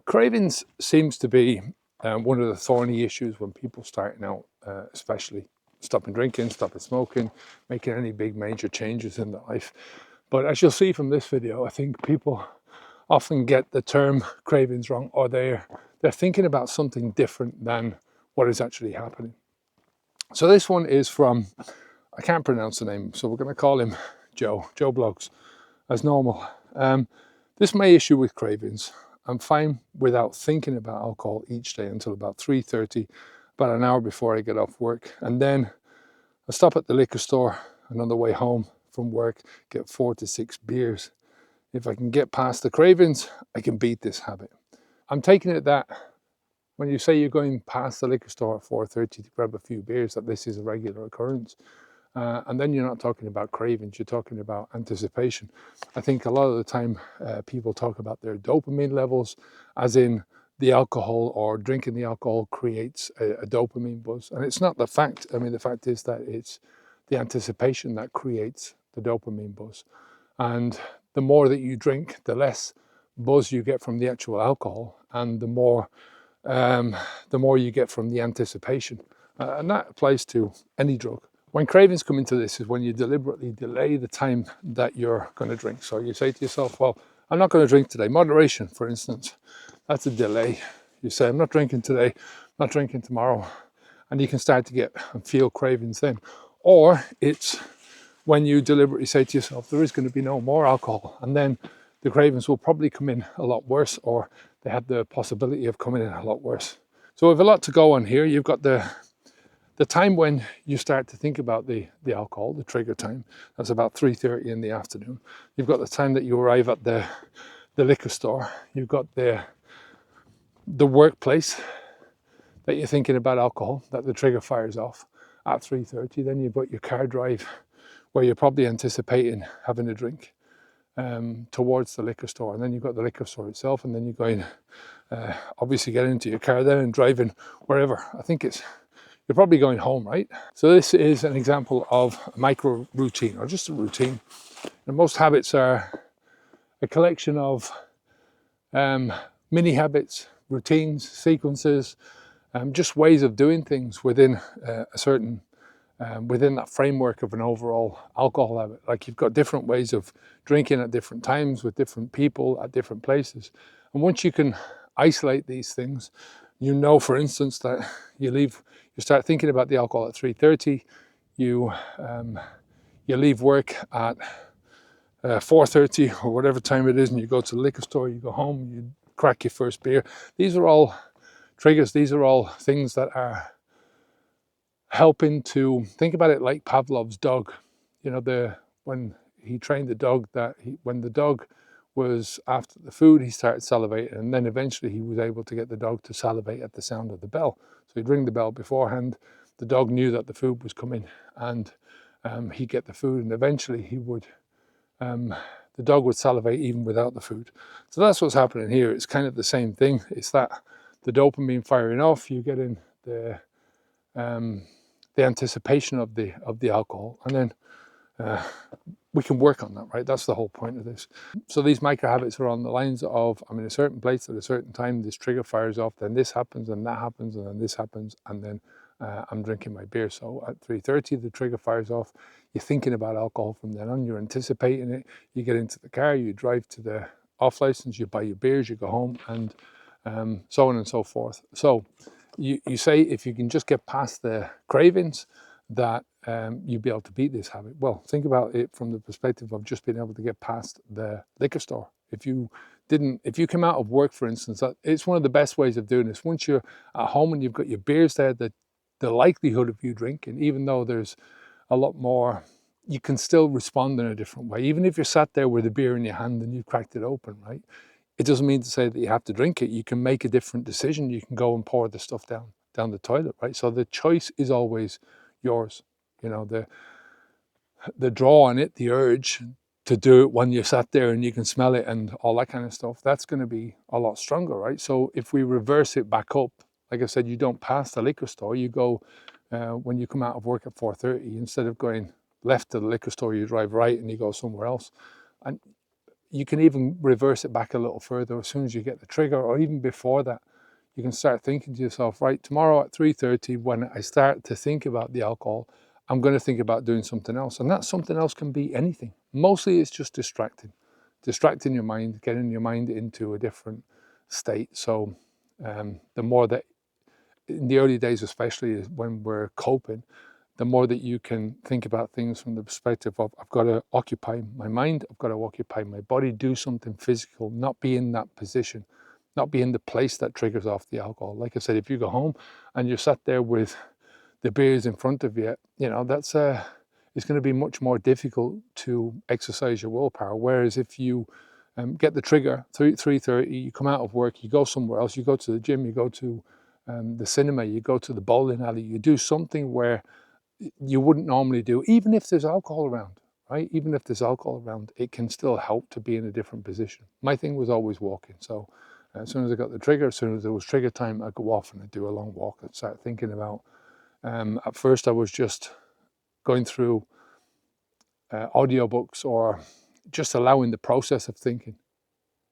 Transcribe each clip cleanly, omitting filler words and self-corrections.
Cravings seems to be one of the thorny issues when people starting out, especially stopping drinking, stopping smoking, making any big major changes in their life. But as you'll see from this video, I think people often get the term cravings wrong, or they're thinking about something different than what is actually happening. So this one is from, I can't pronounce the name, so we're going to call him Joe Blogs, as normal. This may issue with cravings. I'm fine without thinking about alcohol each day until about 3:30, about an hour before I get off work. And then I stop at the liquor store and on the way home from work, get 4 to 6 beers. If I can get past the cravings, I can beat this habit. I'm taking it that when you say you're going past the liquor store at 4:30 to grab a few beers, that this is a regular occurrence. And then you're not talking about cravings, you're talking about anticipation. I think a lot of the time people talk about their dopamine levels, as in the alcohol or drinking the alcohol creates a dopamine buzz. And it's not the fact. I mean, the fact is that it's the anticipation that creates the dopamine buzz. And the more that you drink, the less buzz you get from the actual alcohol, and the more you get from the anticipation. And that applies to any drug. When cravings come into this is when you deliberately delay the time that you're going to drink. So you say to yourself, well, I'm not going to drink today. Moderation, for instance, that's a delay. You say, I'm not drinking today, I'm not drinking tomorrow. And you can start to get and feel cravings then. Or it's when you deliberately say to yourself, there is going to be no more alcohol. And then the cravings will probably come in a lot worse, or they have the possibility of coming in a lot worse. So we have a lot to go on here. You've got the time when you start to think about the alcohol, the trigger time. That's about 3:30 in the afternoon. You've got the time that you arrive at the liquor store. You've got the workplace that you're thinking about alcohol, that the trigger fires off at 3:30. Then you've got your car drive where you're probably anticipating having a drink towards the liquor store. And then you've got the liquor store itself, and then you're going, obviously get into your car then and driving wherever. I think you're probably going home, right? So this is an example of a micro routine, or just a routine. And most habits are a collection of mini habits, routines, sequences, just ways of doing things within a certain, within that framework of an overall alcohol habit. Like, you've got different ways of drinking at different times with different people at different places. And once you can isolate these things, you know, for instance, that you start thinking about the alcohol at 3:30, you leave work at 4:30 or whatever time it is, and you go to the liquor store, you go home, you crack your first beer. These are all triggers. These are all things that are helping to think about it like Pavlov's dog. You know, when he trained the dog, when the dog was after the food, he started salivating, and then eventually he was able to get the dog to salivate at the sound of the bell. So he'd ring the bell beforehand. The dog knew that the food was coming, and he'd get the food, and eventually the dog would salivate even without the food. So that's what's happening here. It's kind of the same thing. It's that the dopamine firing off, you get in the anticipation of the alcohol, and then we can work on that, right? That's the whole point of this. So these micro habits are on the lines of, I'm in a certain place at a certain time, this trigger fires off, then this happens, and that happens, and then this happens, and then I'm drinking my beer. So at 3:30, the trigger fires off. You're thinking about alcohol from then on, you're anticipating it. You get into the car, you drive to the off license, you buy your beers, you go home, and so on and so forth. So you say, if you can just get past the cravings, that you'd be able to beat this habit. Well, think about it from the perspective of just being able to get past the liquor store. If you come out of work, for instance, it's one of the best ways of doing this. Once you're at home and you've got your beers there, the likelihood of you drinking, even though there's a lot more, you can still respond in a different way. Even if you're sat there with a beer in your hand and you've cracked it open, right? It doesn't mean to say that you have to drink it. You can make a different decision. You can go and pour the stuff down the toilet, right? So the choice is always yours. You know, the draw on it, the urge to do it when you're sat there and you can smell it and all that kind of stuff, that's going to be a lot stronger, right? So if we reverse it back up, like I said, you don't pass the liquor store. You go, when you come out of work at 4:30, instead of going left to the liquor store, you drive right and you go somewhere else. And you can even reverse it back a little further. As soon as you get the trigger, or even before that, you can start thinking to yourself, right, tomorrow at 3:30, when I start to think about the alcohol, I'm going to think about doing something else. And that something else can be anything. Mostly it's just distracting your mind, getting your mind into a different state. So the more that, in the early days especially, is when we're coping, the more that you can think about things from the perspective of, I've got to occupy my mind, I've got to occupy my body, do something physical, not be in that position, not be in the place that triggers off the alcohol. Like I said, if you go home and you're sat there with the beers in front of you, you know, that's it's going to be much more difficult to exercise your willpower. Whereas if you get the trigger, 3:30, you come out of work, you go somewhere else, you go to the gym, you go to the cinema, you go to the bowling alley, you do something where you wouldn't normally do, even if there's alcohol around, right? Even if there's alcohol around, it can still help to be in a different position. My thing was always walking. So as soon as I got the trigger, as soon as there was trigger time, I'd go off and I'd do a long walk. I'd start thinking about, at first I was just going through audiobooks, or just allowing the process of thinking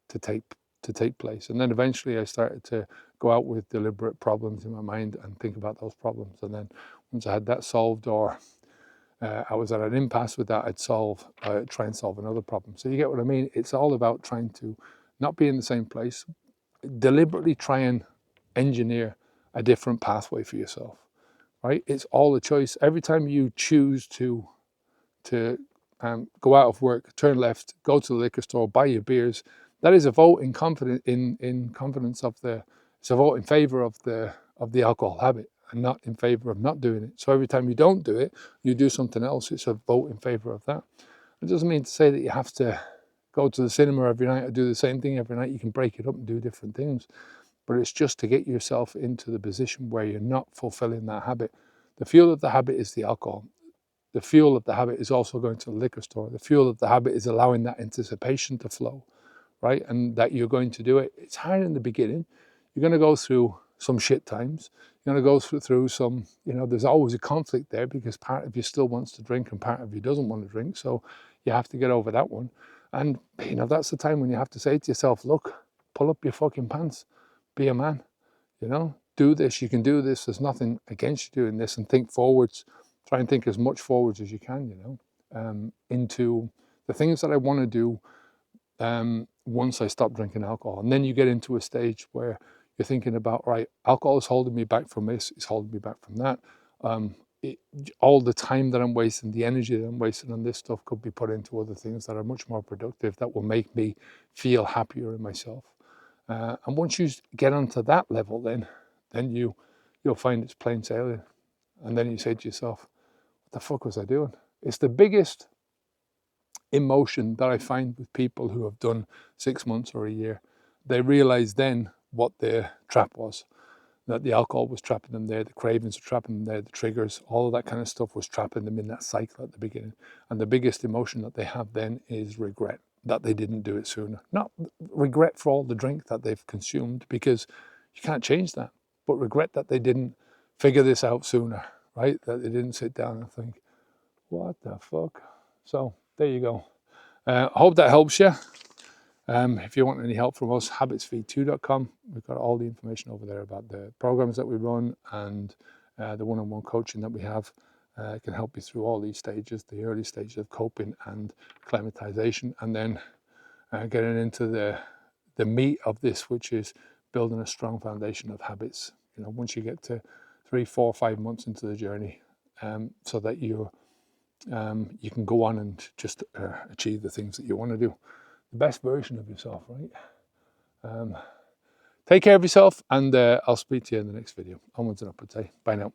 to take place. And then eventually I started to go out with deliberate problems in my mind and think about those problems. And then once I had that solved, or I was at an impasse with that, I'd try and solve another problem. So you get what I mean? It's all about trying to not be in the same place, deliberately try and engineer a different pathway for yourself, right? It's all a choice. Every time you choose to go out of work, turn left, go to the liquor store, buy your beers, that is a vote in confidence of the, it's a vote in favor of the alcohol habit, and not in favor of not doing it. So every time you don't do it, you do something else, it's a vote in favor of that. It doesn't mean to say that you have to go to the cinema every night or do the same thing every night. You can break it up and do different things, but it's just to get yourself into the position where you're not fulfilling that habit. The fuel of the habit is the alcohol. The fuel of the habit is also going to the liquor store. The fuel of the habit is allowing that anticipation to flow, right? And that you're going to do it. It's hard in the beginning. You're going to go through some shit times. You're going to go through some, you know, there's always a conflict there, because part of you still wants to drink and part of you doesn't want to drink. So you have to get over that one. And, you know, that's the time when you have to say to yourself, look, pull up your fucking pants. Be a man, you know, do this. You can do this. There's nothing against you doing this, and think forwards. Try and think as much forwards as you can, you know, into the things that I want to do once I stop drinking alcohol. And then you get into a stage where you're thinking about, right, alcohol is holding me back from this, it's holding me back from that. All the time that I'm wasting, the energy that I'm wasting on this stuff could be put into other things that are much more productive, that will make me feel happier in myself. And once you get onto that level, then you'll find it's plain sailing. And then you say to yourself, what the fuck was I doing? It's the biggest emotion that I find with people who have done 6 months or a year. They realize then what their trap was, that the alcohol was trapping them there, the cravings were trapping them there, the triggers, all of that kind of stuff was trapping them in that cycle at the beginning. And the biggest emotion that they have then is regret that they didn't do it sooner. Not regret for all the drink that they've consumed, because you can't change that, but regret that they didn't figure this out sooner, right? That they didn't sit down and think, what the fuck? So there you go. I hope that helps you. If you want any help from us, habitsv2.com. We've got all the information over there about the programs that we run, and the one-on-one coaching that we have. Can help you through all these stages, the early stages of coping and acclimatization, and then getting into the meat of this, which is building a strong foundation of habits. You know, once you get to 3, 4, 5 months into the journey, so that you can go on and just achieve the things that you want to do. The best version of yourself, right? Take care of yourself, and I'll speak to you in the next video. Onwards and upwards, eh? Bye now.